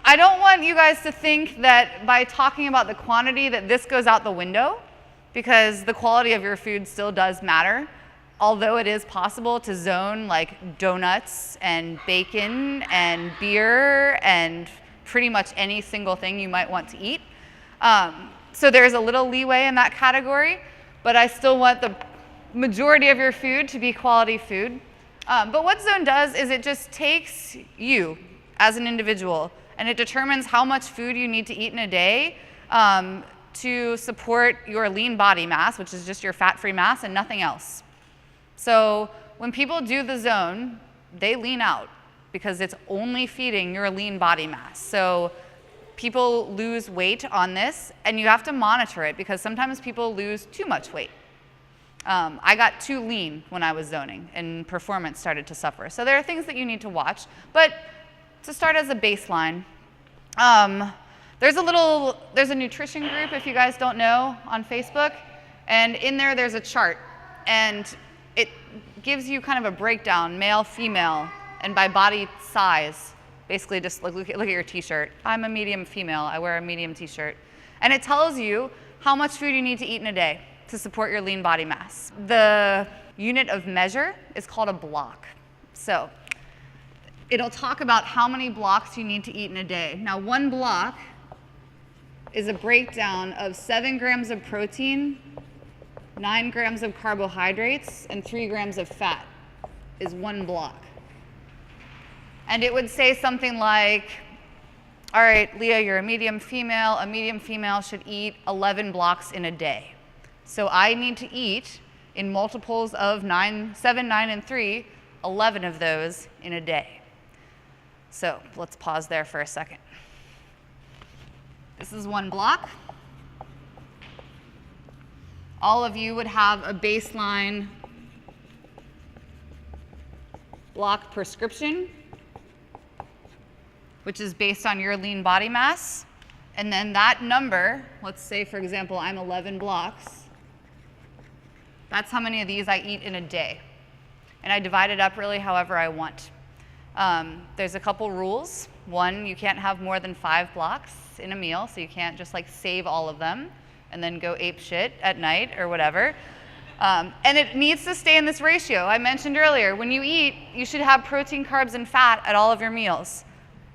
I don't want you guys to think that by talking about the quantity that this goes out the window, because the quality of your food still does matter. Although it is possible to zone like donuts and bacon and beer and pretty much any single thing you might want to eat. So there's a little leeway in that category, but I still want the majority of your food to be quality food. But what zone does is it just takes you as an individual and it determines how much food you need to eat in a day to support your lean body mass, which is just your fat-free mass and nothing else. So when people do the zone, they lean out because it's only feeding your lean body mass. So people lose weight on this, and you have to monitor it because sometimes people lose too much weight. I got too lean when I was zoning, and performance started to suffer. So there are things that you need to watch. But to start as a baseline, there's a nutrition group, if you guys don't know, on Facebook, and in there there's a chart, and it gives you kind of a breakdown, male, female, and by body size. Basically, just look at your t-shirt. I'm a medium female, I wear a medium t-shirt. And it tells you how much food you need to eat in a day to support your lean body mass. The unit of measure is called a block. So it'll talk about how many blocks you need to eat in a day. Now, one block is a breakdown of 7 grams of protein, 9 grams of carbohydrates, and 3 grams of fat is one block. And it would say something like, all right, Leah, you're a medium female. A medium female should eat 11 blocks in a day. So I need to eat, in multiples of 7, 9, and 3, 11 of those in a day. So let's pause there for a second. This is one block. All of you would have a baseline block prescription, which is based on your lean body mass. And then that number, let's say, for example, I'm 11 blocks. That's how many of these I eat in a day. And I divide it up really however I want. There's a couple rules. One, you can't have more than 5 blocks in a meal, so you can't just like save all of them and then go ape shit at night or whatever. And it needs to stay in this ratio. I mentioned earlier, when you eat, you should have protein, carbs, and fat at all of your meals.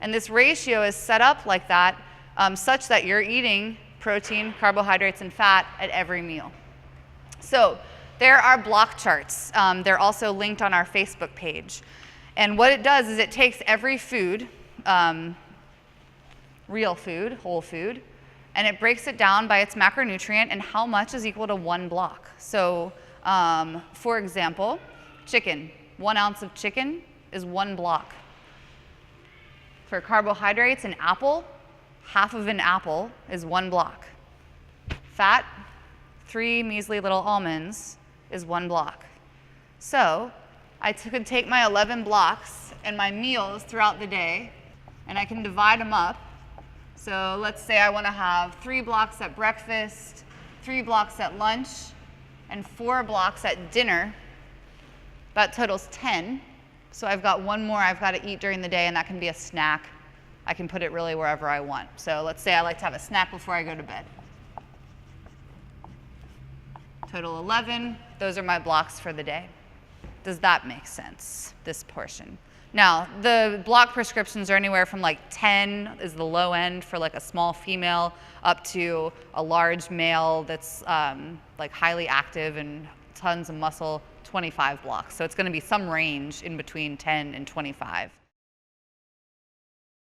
And this ratio is set up like that, such that you're eating protein, carbohydrates, and fat at every meal. So there are block charts. They're also linked on our Facebook page. And what it does is it takes every food, real food, whole food, and it breaks it down by its macronutrient and how much is equal to one block. So for example, chicken, 1 ounce of chicken is 1 block. For carbohydrates, an apple, half of an apple is 1 block. Fat, 3 measly little almonds is 1 block. So I could take my 11 blocks and my meals throughout the day, and I can divide them up. So let's say I want to have 3 blocks at breakfast, 3 blocks at lunch, and 4 blocks at dinner. That totals 10. So I've got 1 more I've got to eat during the day, and that can be a snack. I can put it really wherever I want. So let's say I like to have a snack before I go to bed. Total 11. Those are my blocks for the day. Does that make sense, this portion? Now, the block prescriptions are anywhere from like 10 is the low end for like a small female up to a large male that's like highly active and tons of muscle, 25 blocks. So it's going to be some range in between 10 and 25.